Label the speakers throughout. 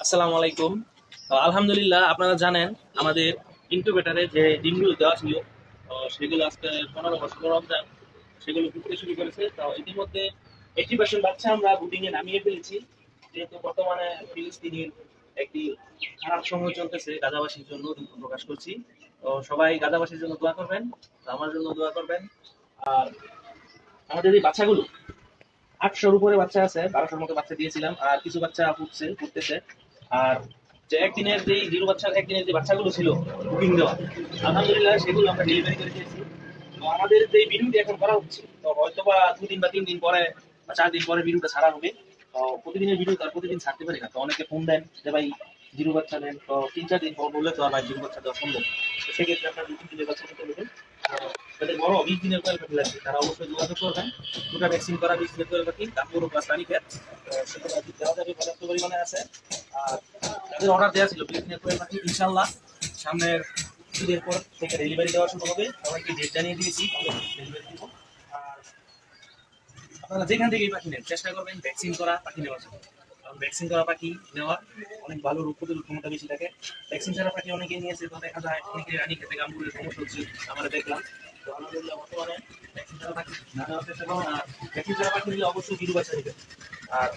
Speaker 1: আসসালামু আলাইকুম। আলহামদুলিল্লাহ, আপনারা জানেন আমাদের ইনকিউবেটরে যে ডিমগুলো দেওয়া ছিল, সেগুলো আজকে 15 বছর রমজান সেগুলো ফুটতে শুরু করেছে। তো ইতিমধ্যে 80% বাচ্চা আমরা বুডিং এ নামিয়ে ফেলেছি। যেহেতু বর্তমানে ফিলিস্তিনের একটি খারাপ সময় চলতেছে, গাজাবাসীর জন্য দুঃখ প্রকাশ করছি। তো সবাই গাজাবাসীর জন্য দোয়া করবেন, তো আমার জন্য দোয়া করবেন। আর আমাদের এই বাচ্চাগুলো 800-র উপরে বাচ্চা আছে, 1200-র মতো বাচ্চা দিয়েছিলাম, আর কিছু বাচ্চা ফুটতেছে। আর যে একদিনের যে জিরো বাচ্চার একদিনের যে বাচ্চাগুলো ছিল বুকিং দেওয়া, আলহামদুলিল্লাহ সেগুলো আমরা ডেলিভারি করে দিয়েছি। তো আমাদের যে ভিডিওটি এখন করা হচ্ছে, তো হয়তো বা 2 দিন বা 3 দিন পরে বা 4 দিন পরে ভিডিওটা ছাড়া হবে। তো প্রতিদিনের ভিডিও তার প্রতিদিন ছাড়তে পারি না, তো অনেকে ফোন দেন যে ভাই জিরো বাচ্চা দেন, তো 3-4 দিন পর বললে তো আর ভাই জিরো বাচ্চা দেওয়া সম্ভব। তো সেক্ষেত্রে আপনার 2-3 দিনের বাচ্চা নিতে হবে। যাদের বড় 20 দিনের কোয়েল পাখি লাগবে তারা অবশ্যই যোগাযোগ করবেন। দুটা ভ্যাকসিন করা 20 দিনের কোয়েল পাখি, কাপড় প্লাস রানীক্ষেত, সেগুলো দেওয়া যাবে, পর্যাপ্ত পরিমাণে আছে। আর যাদের অর্ডার দেওয়া ছিল 20 দিনের কোয়েল পাখি, ইনশাল্লাহ সামনের ঈদের পর থেকে ডেলিভারি দেওয়া শুরু হবে। সবাইকে ডেট জানিয়ে দিয়েছি, ডেলিভারি দিব। আর আপনারা যেখান থেকেই পাখি নেন চেষ্টা করবেন ভ্যাকসিন করা পাখি নেওয়ার জন্য, কারণ ভ্যাকসিন করা পাখি নেওয়ার অনেক ভালো রোগ প্রতিরোধ ক্ষমতা বেশি থাকে। ভ্যাকসিন ছাড়া পাখি অনেকে নিয়েছে, তো দেখা যায় অনেকে রানী খেতে গাম্বুরের সমস্যা হচ্ছে, আমরা দেখলাম। তো আলহামদুলিল্লাহ বর্তমানে ভ্যাকসিন ছাড়া পাখি না নেওয়ার চেষ্টা করুন। আর ভ্যাকসিন ছাড়া পাখি নিলে অবশ্যই বিরু বাচ্চা নেবেন। আর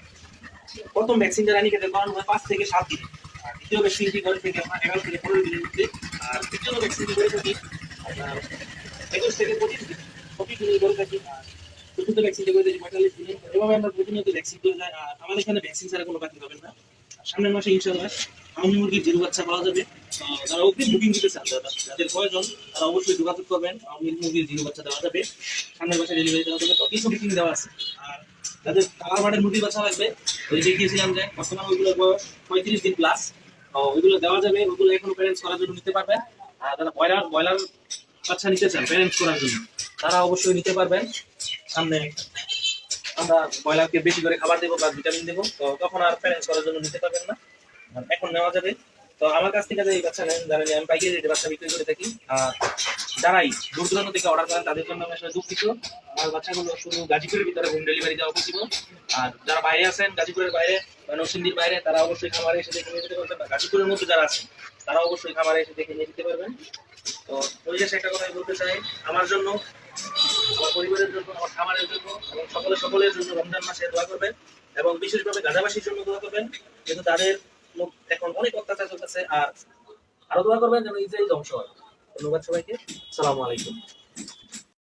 Speaker 1: প্রথম ভ্যাকসিনটা রানী খেতে করানো হয় 5 থেকে 7 দিন, আর দ্বিতীয় ভ্যাকসিনটি করে থেকে আমরা 11 থেকে 15 দিনের মধ্যে, আর তৃতীয় ভ্যাকসিনটি করে থাকি আপনার 21 থেকে 25 দিন, 25 দিনে করে থাকি। আর চতুর্থ ভ্যাকসিনটা করে থাকি 45 দিনে। এভাবে আমরা প্রতিনিয়ত ভ্যাকসিন করে যাই। আর আমাদের এখানে ভ্যাকসিন ছাড়া কোনো পাখি পাবেন না। আর সামনের মাসে ইনশাআল্লাহ ফার্মি মুরগির জিরো বাচ্চা পাওয়া যাবে। যারা অগ্রিম বুকিং দিতে চান, যাদের প্রয়োজন, তারা অবশ্যই যোগাযোগ করবেন। ফার্মি মুরগির জিরো বাচ্চা দেওয়া যাবে, সামনের মাসে ডেলিভারি দেওয়া যাবে। তো কিছু বুকিং দেওয়া আছে। আর যাদের কালার বার্ডের মুরগির বাচ্চা লাগবে, ওই দেখিয়েছিলাম যে বর্তমানে ওইগুলো বয়স 35 দিন প্লাস, ওইগুলো দেওয়া যাবে। ওইগুলো এখনো প্যারেন্টস করার জন্য নিতে পারবেন। আর যারা ব্রয়লার বাচ্চা নিতে চান প্যারেন্টস করার জন্য, তারা অবশ্যই নিতে পারবেন। সামনে আমরা ব্রয়লারকে বেশি করে খাবার দেবো বা ভিটামিন দেবো, তো তখন আর প্যারেন্টস করার জন্য নিতে পারবেন না, এখন নেওয়া যাবে। তো আমার কাছ থেকে এই বাচ্চা নেন, যারা আমি পাইকারি রেটে বাচ্চা বিক্রি করে থাকি। যারাই দূর দূরান্ত থেকে অর্ডার করেন তাদের জন্য আমি আসলে দুঃখিত। আমার বাচ্চাগুলো শুধু গাজীপুরের ভিতরে হোম ডেলিভারি দেওয়া পসিবল। আর যারা বাইরে আছেন, গাজীপুরের বাইরে বা নরসিংদীর বাইরে, তারা অবশ্যই খামারে এসে দেখে নিয়ে যেতে পারবেন। বা গাজীপুরের মধ্যে যারা আছেন, তারা অবশ্যই খামারে এসে দেখে নিয়ে যেতে পারবেন। তো পরিশেষে একটা কথা বলতে চাই, আমার জন্য, আমার পরিবারের জন্য, আমার খামারের জন্য এবং সকলের জন্য রমজান মাসে দোয়া করবেন। এবং বিশেষভাবে গাজাবাসীর জন্য দোয়া করবেন, কিন্তু তাদের এখন অনেক অত্যাচার চলতেছে। আর আরো দোয়া করবেন যেন ইসরায়েল ধ্বংস হয়। ধন্যবাদ সবাইকে। আসসালামু আলাইকুম।